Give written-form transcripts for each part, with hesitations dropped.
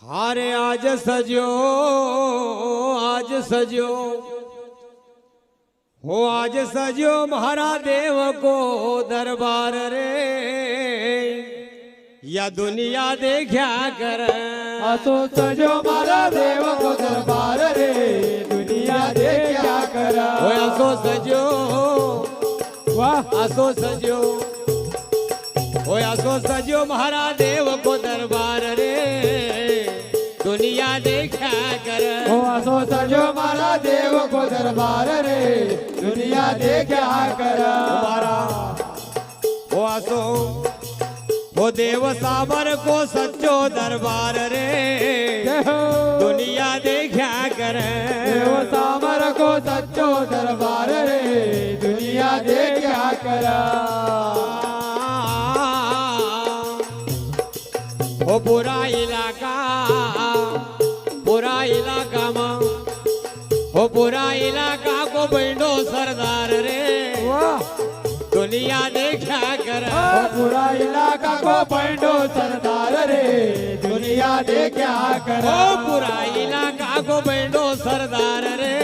हारे आज सजो हो आज सजो महारा देव को दरबार रे या दुनिया देखा कर असो सजो मारा देव को दरबार रे दुनिया देखा कर हो असो सजो वाह असो सजो हो असो सजो महारा देव को दरबार रे दुनिया देखा कर हो असो सजो मारा देव को दरबार रे दुनिया देखा कर हमारा हो असो वो देव साबर को सच्चो दरबार रे दुनिया देखा कर देव सामर को सच्चो दरबार रे दुनिया देखा कर वो पूरा इलाका में वो पूरा इलाका को बंडो सरदार रे दुनिया देखा कर वो पूरा इलाका को पंडो सरदार रे दुनिया देखा कर वो पूरा इलाका को बंडो सरदार रे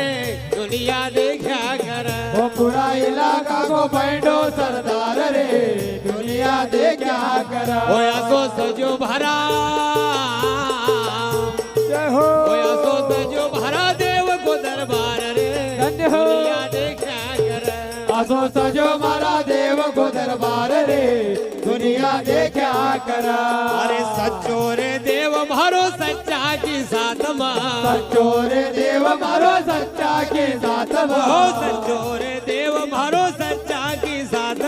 दुनिया देखा कर वो पूरा इलाका को पंडो सरदार रे दुनिया देखा कर वो असो सजो भरा जय हो वो असो सजो भरा देव को दरबार रे धन्य हो। दुनिया देखा कर असो सजो मारा देव को दरबार रे दुनिया देखा कर अरे सच्चो रे देव मारो सच्चा की साथ सच्चो रे देव मारो सच्चा के साथ हो सच्चो रे देव मारो सच्चा की साथ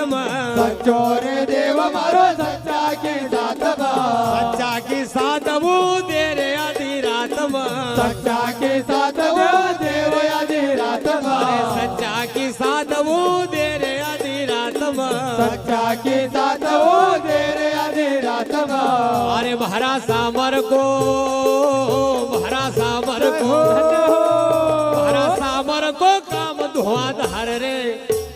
सच्चो रे देव मारो सच्चा के साथ सच्चा की साथ वो तेरे आधी रात सच्चा के साथ वो देव आधी रात अरे सच्चा की साथ वो तेरे आधी रात सच्चा के साथ वो तेरे आधी रात अरे भरा सामर को भरा सामर को भरा सामर को काम धुआंधार रे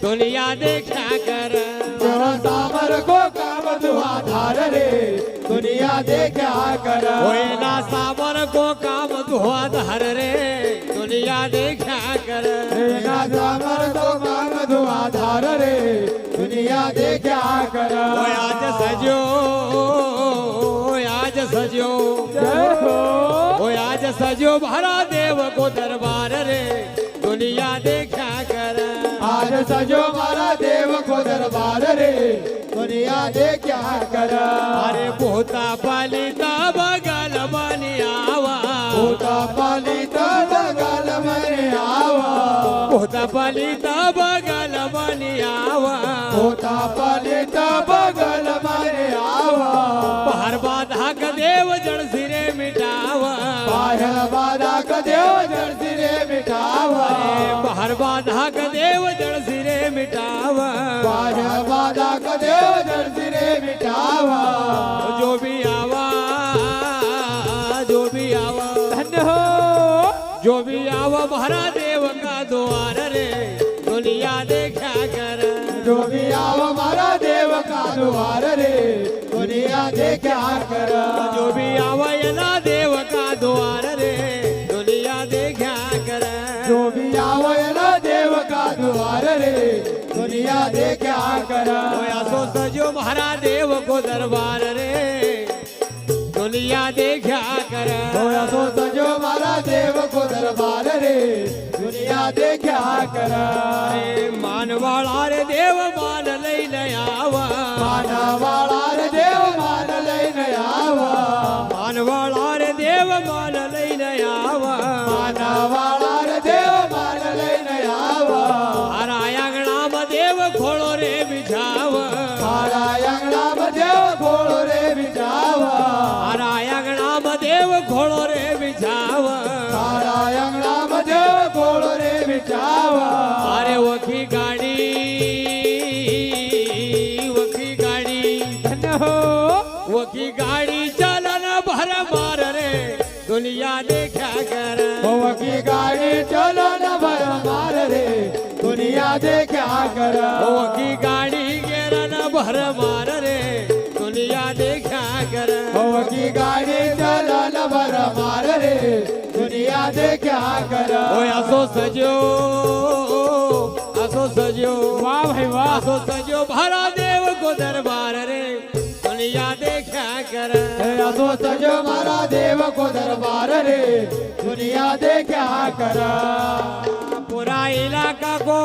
दुनिया देखा कर तेरा सामर को काम धुआंधार रे दुनिया देखा कर ओए ना सामर को काम धुआंधार रे दुनिया देखा कर तेरा सामर को काम धुआंधार रे दुनिया देखा कर ओए आज सजो ओए आज सजो जय हो ओए आज सजो भरा देव को दरबार रे दुनिया देखा कर आज सजो मारा देव को दरबार रे दुनिया देखा कर अरे पोता पालिता बगल बनी आवा पोता पालिता बगल में आवा पोता पालिता बगल बनी आवा पोता पालिता बगल में आवा पहर बाधा का देव जड़ सिरे मिटावा बाहर बाधा का देव जड़ सिरे मिटावा पहर बाधा का देव जड़ सिरे मिटावा बाहर बाधा का देव जड़ सिरे मिटावा जो भी आवा धन्य हो जो भी आवा भरा देव का द्वार रे दुनिया देखा कर जो भी आओ हमारा देव का द्वार रे दुनिया देखा कर जो भी आवा ना देव का द्वार रे दुनिया देखा कर जो भी आओ ना देव का द्वार रे दुनिया देखा कर असो सजो महारा देव को दरबार रे दुनिया देखा कर होया सो सजो मारा देव को दरबार रे दुनिया देखा कर मानवाड़ा रे देव मान लई नयावा मानवाड़ा रे देव मान लई नयावा मानवाड़ा रे देव मान लई नयावा मानवाड़ा रे देव मान लई नयावा हरा अंगणा में देव खोलो रे बिछावा मारा अंगना में देव खोलो रे बिछावा हरा अंगणा में देव खोलो रे बिछावा मारा अंगना में देव खोलो रे बिछावा अरे वखी गाड़ी धन्य हो वखी गाड़ी चलन भर मार रे दुनिया देखा कर वो की गाड़ी चलो न भर मार रे दुनिया देखा कर वखी गाड़ी गेरन भर मार रे दुनिया देखा कर हो की गाड़ी चलन भर मार रे दुनिया दे क्या कर ओ आसो सजो वाह भाई वाह आसो सजो भरा देव को दरबार रे दुनिया देखा कर असो सजो मारा देव को दरबार रे दुनिया दे क्या कर पूरा इलाका को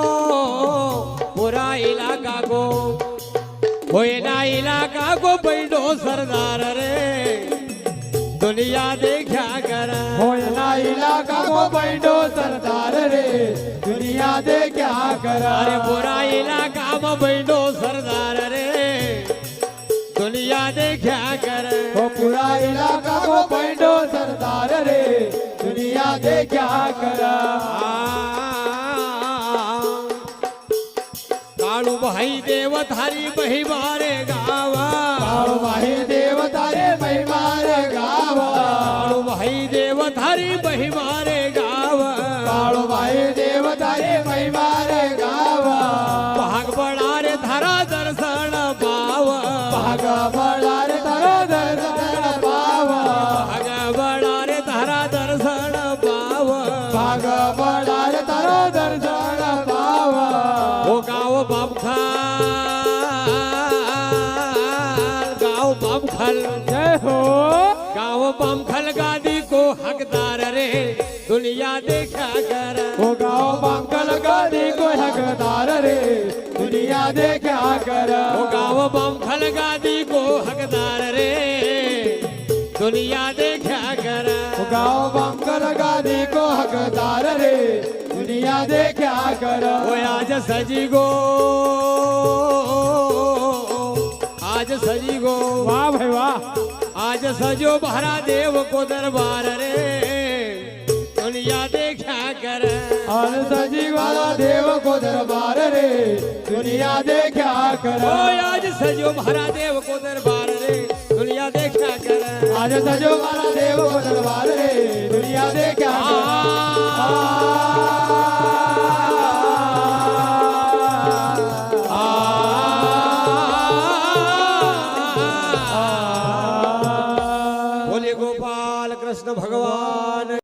होना इलाका को बैठो सरदार रे दुनिया देखा कर होना इलाका को बैठो सरदार रे दुनिया दे क्या कर अरे पूरा इलाका में बैठो सरदार रे दुनिया देखा कर वो पूरा इलाका को बैठो सरदार रे दुनिया दे क्या कर काळू भाई देव थारी बही मारे गावा काळू भाई देव तारे महिमारे गावा काळू भाई देव थारी बही मारे गावा काळू भाई देव तारे महिमारे गावा भाग बडा रे धारा दर्शन पावा भाग बळा रे तारा दर्शन पावा भाग बडा रे धारा दर्शन पावा भाग बळा रे तारा दर्शन पावा ओ गाव बामखाल जय हो गाव बामखाल गादी को हकदार रे दुनिया देखा कर वो गाँव बांकल गादी को हकदार रे दुनिया दे क्या कर ओ गाव बामखाल गादी को हकदार रे दुनिया देखा कर वो गाँव बांकल गादी को हकदार रे दुनिया दे क्या कर ओ आज सजी गो वाह भाई वाह आज सजो भरा देव को दरबार रे दुनिया देखा कर और सजी वाला देव को दरबार रे दुनिया दे क्या कर ओ आज सजो भरा देव को दरबार रे दुनिया देखा कर आज सजो वाला देव को दरबार रे दुनिया दे क्या